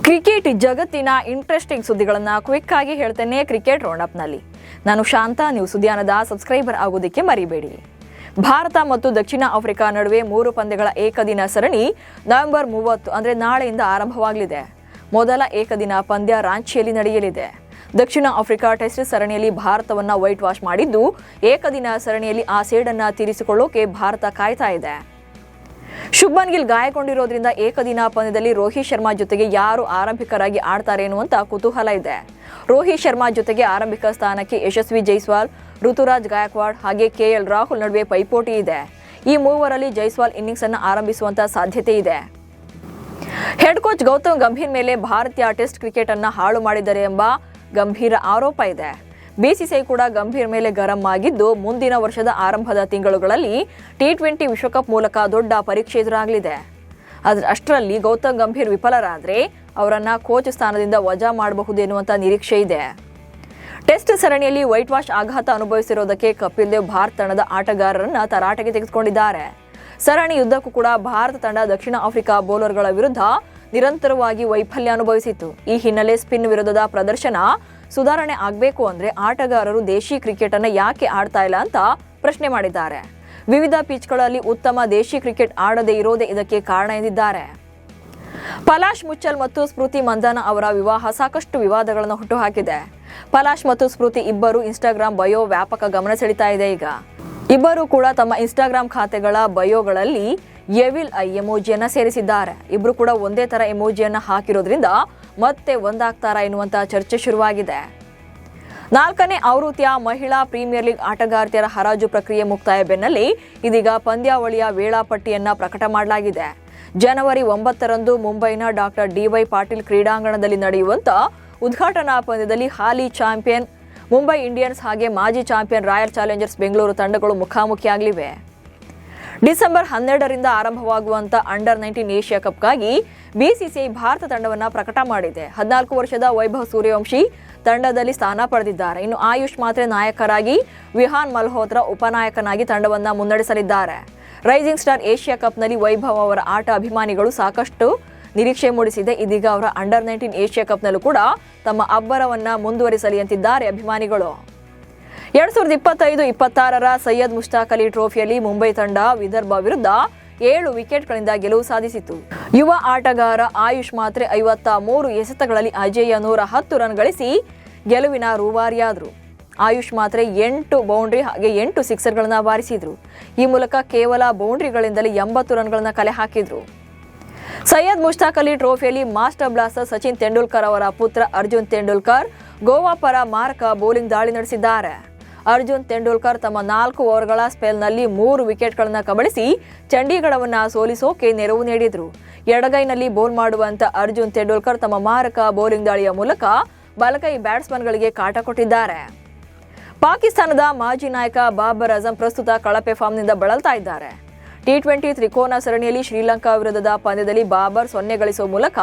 Cricket ಜಗತ್ತಿನ interesting ಸುದ್ದಿಗಳನ್ನು quick ಆಗಿ ಹೇಳ್ತೇನೆ ಕ್ರಿಕೆಟ್ ರೌಂಡ್ ನಲ್ಲಿ. ನಾನು ಶಾಂತ. ನೀವು ಸುದ್ದಿಯಾನದ ಸಬ್ಸ್ಕ್ರೈಬರ್ ಆಗೋದಕ್ಕೆ ಮರಿಬೇಡಿ. ಭಾರತ ಮತ್ತು ದಕ್ಷಿಣ ಆಫ್ರಿಕಾ ನಡುವೆ 3 ಪಂದ್ಯಗಳ ಏಕದಿನ ಸರಣಿ ನವೆಂಬರ್ 30 ಅಂದರೆ ನಾಳೆಯಿಂದ ಆರಂಭವಾಗಲಿದೆ. ಮೊದಲ ಏಕದಿನ ಪಂದ್ಯ ರಾಂಚಿಯಲ್ಲಿ ನಡೆಯಲಿದೆ. ದಕ್ಷಿಣ ಆಫ್ರಿಕಾ ಟೆಸ್ಟ್ ಸರಣಿಯಲ್ಲಿ ಭಾರತವನ್ನು ವೈಟ್ ವಾಶ್ ಮಾಡಿದ್ದು, ಏಕದಿನ ಸರಣಿಯಲ್ಲಿ ಆ ಸೇಡನ್ನು ತೀರಿಸಿಕೊಳ್ಳೋಕೆ ಭಾರತ ಕಾಯ್ತಾ ಇದೆ. ಶುಭ್ಮನ್ ಗಿಲ್ ಗಾಯಗೊಂಡಿರೋದ್ರಿಂದ ಏಕದಿನ ಪಂದ್ಯದಲ್ಲಿ ರೋಹಿತ್ ಶರ್ಮಾ ಜೊತೆಗೆ ಯಾರು ಆರಂಭಿಕರಾಗಿ ಆಡ್ತಾರೆ ಎನ್ನುವಂತ ಕುತೂಹಲ ಇದೆ. ರೋಹಿತ್ ಶರ್ಮಾ ಜೊತೆಗೆ ಆರಂಭಿಕ ಸ್ಥಾನಕ್ಕೆ ಯಶಸ್ವಿ ಜೈಸ್ವಾಲ್, ಋತುರಾಜ್ ಗಾಯಕ್ವಾಡ್ ಹಾಗೆ ಕೆಎಲ್ ರಾಹುಲ್ ನಡುವೆ ಪೈಪೋಟಿ ಇದೆ. ಈ ಮೂವರಲ್ಲಿ ಜೈಸ್ವಾಲ್ ಇನ್ನಿಂಗ್ಸ್ ಅನ್ನು ಆರಂಭಿಸುವಂತ ಸಾಧ್ಯತೆ ಇದೆ. ಹೆಡ್ ಕೋಚ್ ಗೌತಮ್ ಗಂಭೀರ್ ಮೇಲೆ ಭಾರತೀಯ ಟೆಸ್ಟ್ ಕ್ರಿಕೆಟ್ ಅನ್ನು ಹಾಳು ಮಾಡಿದ್ದಾರೆ ಎಂಬ ಗಂಭೀರ ಆರೋಪ ಇದೆ. ಬಿಸಿಸಿಐ ಕೂಡ ಗಂಭೀರ್ ಮೇಲೆ ಗರಂ ಆಗಿದ್ದು, ಮುಂದಿನ ವರ್ಷದ ಆರಂಭದ ತಿಂಗಳುಗಳಲ್ಲಿ T20 ವಿಶ್ವಕಪ್ ಮೂಲಕ ದೊಡ್ಡ ಪರೀಕ್ಷೆ ಎದುರಾಗಲಿದೆ. ಅಷ್ಟರಲ್ಲಿ ಗೌತಮ್ ಗಂಭೀರ್ ವಿಫಲರಾದರೆ ಅವರನ್ನ ಕೋಚ್ ಸ್ಥಾನದಿಂದ ವಜಾ ಮಾಡಬಹುದು ಎನ್ನುವಂತ ನಿರೀಕ್ಷೆ ಇದೆ. ಟೆಸ್ಟ್ ಸರಣಿಯಲ್ಲಿ ವೈಟ್ ವಾಶ್ ಆಘಾತ ಅನುಭವಿಸಿರುವುದಕ್ಕೆ ಕಪಿಲ್ ದೇವ್ ಭಾರತ ತಂಡದ ಆಟಗಾರರನ್ನ ತರಾಟೆಗೆ ತೆಗೆದುಕೊಂಡಿದ್ದಾರೆ. ಸರಣಿಯುದ್ದಕ್ಕೂ ಕೂಡ ಭಾರತ ತಂಡ ದಕ್ಷಿಣ ಆಫ್ರಿಕಾ ಬೌಲರ್ಗಳ ವಿರುದ್ಧ ನಿರಂತರವಾಗಿ ವೈಫಲ್ಯ ಅನುಭವಿಸಿತ್ತು. ಈ ಹಿನ್ನೆಲೆ ಸ್ಪಿನ್ ವಿರುದ್ಧದ ಪ್ರದರ್ಶನ ಸುಧಾರಣೆ ಆಗಬೇಕು ಅಂದ್ರೆ ಆಟಗಾರರು ದೇಶಿ ಕ್ರಿಕೆಟ್ ಅನ್ನು ಯಾಕೆ ಆಡ್ತಾ ಇಲ್ಲ ಅಂತ ಪ್ರಶ್ನೆ ಮಾಡಿದ್ದಾರೆ. ವಿವಿಧ ಪಿಚ್ಗಳಲ್ಲಿ ಉತ್ತಮ ದೇಶಿ ಕ್ರಿಕೆಟ್ ಆಡದೇ ಇರೋದೇ ಇದಕ್ಕೆ ಕಾರಣ ಎಂದಿದ್ದಾರೆ. ಪಲಾಶ್ ಮುಚ್ಚಲ್ ಮತ್ತು ಸ್ಮೃತಿ ಮಂದನ ಅವರ ವಿವಾಹ ಸಾಕಷ್ಟು ವಿವಾದಗಳನ್ನು ಹುಟ್ಟುಹಾಕಿದೆ. ಪಲಾಶ್ ಮತ್ತು ಸ್ಮೃತಿ ಇಬ್ಬರು ಇನ್ಸ್ಟಾಗ್ರಾಮ್ ಬಯೋ ವ್ಯಾಪಕ ಗಮನ ಸೆಳೀತಾ ಇದೆ. ಈಗ ಇಬ್ಬರು ಕೂಡ ತಮ್ಮ ಇನ್ಸ್ಟಾಗ್ರಾಮ್ ಖಾತೆಗಳ ಬಯೋಗಳಲ್ಲಿ ಎವಿಲ್ ಐ ಎಮೋಜಿಯನ್ನ ಸೇರಿಸಿದ್ದಾರೆ. ಇಬ್ರು ಕೂಡ ಒಂದೇ ತರ ಎಮೋಜಿಯನ್ನ ಹಾಕಿರೋದ್ರಿಂದ ಮತ್ತೆ ಒಂದಾಗ್ತಾರಾ ಎನ್ನುವಂತ ಚರ್ಚೆ ಶುರುವಾಗಿದೆ. 4ನೇ ಆವೃತ್ತಿಯ ಮಹಿಳಾ ಪ್ರೀಮಿಯರ್ ಲೀಗ್ ಆಟಗಾರ್ತಿಯರ ಹರಾಜು ಪ್ರಕ್ರಿಯೆ ಮುಕ್ತಾಯ ಬೆನ್ನಲ್ಲೇ ಇದೀಗ ಪಂದ್ಯಾವಳಿಯ ವೇಳಾಪಟ್ಟಿಯನ್ನ ಪ್ರಕಟ ಮಾಡಲಾಗಿದೆ. ಜನವರಿ 9ರಂದು ಮುಂಬೈನ ಡಾಕ್ಟರ್ ಡಿ.ವೈ. ಪಾಟೀಲ್ ಕ್ರೀಡಾಂಗಣದಲ್ಲಿ ನಡೆಯುವಂತ ಉದ್ಘಾಟನಾ ಪಂದ್ಯದಲ್ಲಿ ಹಾಲಿ ಚಾಂಪಿಯನ್ ಮುಂಬೈ ಇಂಡಿಯನ್ಸ್ ಹಾಗೆ ಮಾಜಿ ಚಾಂಪಿಯನ್ ರಾಯಲ್ ಚಾಲೆಂಜರ್ಸ್ ಬೆಂಗಳೂರು ತಂಡಗಳು ಮುಖಾಮುಖಿಯಾಗಲಿವೆ. ಡಿಸೆಂಬರ್ 12ರಿಂದ ಆರಂಭವಾಗುವಂತ ಅಂಡರ್ 19 ಏಷ್ಯಾ ಕಪ್ಗಾಗಿ ಬಿಸಿಸಿಐ ಭಾರತ ತಂಡವನ್ನ ಪ್ರಕಟ ಮಾಡಿದೆ. 14 ವರ್ಷದ ವೈಭವ್ ಸೂರ್ಯವಂಶಿ ತಂಡದಲ್ಲಿ ಸ್ಥಾನ ಪಡೆದಿದ್ದಾರೆ. ಇನ್ನು ಆಯುಷ್ ಮಾತ್ರೆ ನಾಯಕರಾಗಿ, ವಿಹಾನ್ ಮಲ್ಹೋತ್ರಾ ಉಪನಾಯಕನಾಗಿ ತಂಡವನ್ನ ಮುನ್ನಡೆಸಲಿದ್ದಾರೆ. ರೈಸಿಂಗ್ ಸ್ಟಾರ್ ಏಷ್ಯಾ ಕಪ್ನಲ್ಲಿ ವೈಭವ್ ಅವರ ಆಟ ಅಭಿಮಾನಿಗಳು ಸಾಕಷ್ಟು ನಿರೀಕ್ಷೆ ಮೂಡಿಸಿದೆ. ಇದೀಗ ಅವರ ಅಂಡರ್ 19 ಏಷ್ಯಾ ಕಪ್ನಲ್ಲೂ ಕೂಡ ತಮ್ಮ ಅಬ್ಬರವನ್ನ ಮುಂದುವರಿಸಲಿ ಅಂತಿದ್ದಾರೆ ಅಭಿಮಾನಿಗಳು. 2025-26ರ ಸೈಯದ್ ಮುಷ್ತಾಕ್ ಅಲಿ ಟ್ರೋಫಿಯಲ್ಲಿ ಮುಂಬೈ ತಂಡ ವಿದರ್ಭ ವಿರುದ್ಧ 7 ವಿಕೆಟ್ಗಳಿಂದ ಗೆಲುವು ಸಾಧಿಸಿತು. ಯುವ ಆಟಗಾರ ಆಯುಷ್ ಮಾತ್ರೆ 53 ಎಸೆತಗಳಲ್ಲಿ ಅಜೇಯ 110 ರನ್ ಗಳಿಸಿ ಗೆಲುವಿನ ರೂವಾರಿಯಾದರು. ಆಯುಷ್ ಮಾತ್ರೆ 8 ಬೌಂಡ್ರಿ ಹಾಗೆ 8 ಸಿಕ್ಸರ್ಗಳನ್ನು ಬಾರಿಸಿದ್ರು. ಈ ಮೂಲಕ ಕೇವಲ ಬೌಂಡ್ರಿಗಳಿಂದಲೇ 80 ರನ್ಗಳನ್ನು ಕಲೆ ಹಾಕಿದ್ರು. ಸೈಯದ್ ಮುಷ್ತಾಕ್ ಅಲಿ ಟ್ರೋಫಿಯಲ್ಲಿ ಮಾಸ್ಟರ್ ಬ್ಲಾಸ್ಟರ್ ಸಚಿನ್ ತೆಂಡೂಲ್ಕರ್ ಅವರ ಪುತ್ರ ಅರ್ಜುನ್ ತೆಂಡೂಲ್ಕರ್ ಗೋವಾ ಪರ ಮಾರಕ ಬೌಲಿಂಗ್ ದಾಳಿ ನಡೆಸಿದ್ದಾರೆ. ಅರ್ಜುನ್ ತೆಂಡೂಲ್ಕರ್ ತಮ್ಮ 4 ಓವರ್ಗಳ ಸ್ಪೆಲ್ನಲ್ಲಿ 3 ವಿಕೆಟ್ಗಳನ್ನು ಕಬಳಿಸಿ ಚಂಡೀಗಢವನ್ನು ಸೋಲಿಸೋಕೆ ನೆರವು ನೀಡಿದರು. ಎಡಗೈನಲ್ಲಿ ಬೌಲ್ ಮಾಡುವಂತ ಅರ್ಜುನ್ ತೆಂಡೂಲ್ಕರ್ ತಮ್ಮ ಮಾರಕ ಬೌಲಿಂಗ್ ದಾಳಿಯ ಮೂಲಕ ಬಲಗೈ ಬ್ಯಾಟ್ಸ್ಮನ್ಗಳಿಗೆ ಕಾಟ ಕೊಟ್ಟಿದ್ದಾರೆ. ಪಾಕಿಸ್ತಾನದ ಮಾಜಿ ನಾಯಕ ಬಾಬರ್ ಅಜಂ ಪ್ರಸ್ತುತ ಕಳಪೆ ಫಾರ್ಮ್ನಿಂದ ಬಳಲ್ತಾ ಇದ್ದಾರೆ. T20 ತ್ರಿಕೋನ ಸರಣಿಯಲ್ಲಿ ಶ್ರೀಲಂಕಾ ವಿರುದ್ಧದ ಪಂದ್ಯದಲ್ಲಿ ಬಾಬರ್ 0 ಗಳಿಸುವ ಮೂಲಕ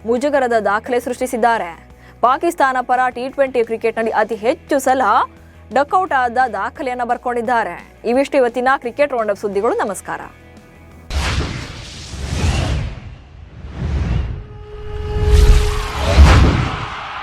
ಮುಜುಗರದ ದಾಖಲೆ ಸೃಷ್ಟಿಸಿದ್ದಾರೆ. ಪಾಕಿಸ್ತಾನ ಪರ T20 ಕ್ರಿಕೆಟ್ನಲ್ಲಿ ಅತಿ ಹೆಚ್ಚು ಸಲ ಡಕ್ಔಟ್ ಆದ ದಾಖಲೆಯನ್ನು ಬರ್ಕೊಂಡಿದ್ದಾರೆ. ಇವಿಷ್ಟು ಇವತ್ತಿನ ಕ್ರಿಕೆಟ್ ರೌಂಡ್ ಅಪ್ ಸುದ್ದಿಗಳು. ನಮಸ್ಕಾರ.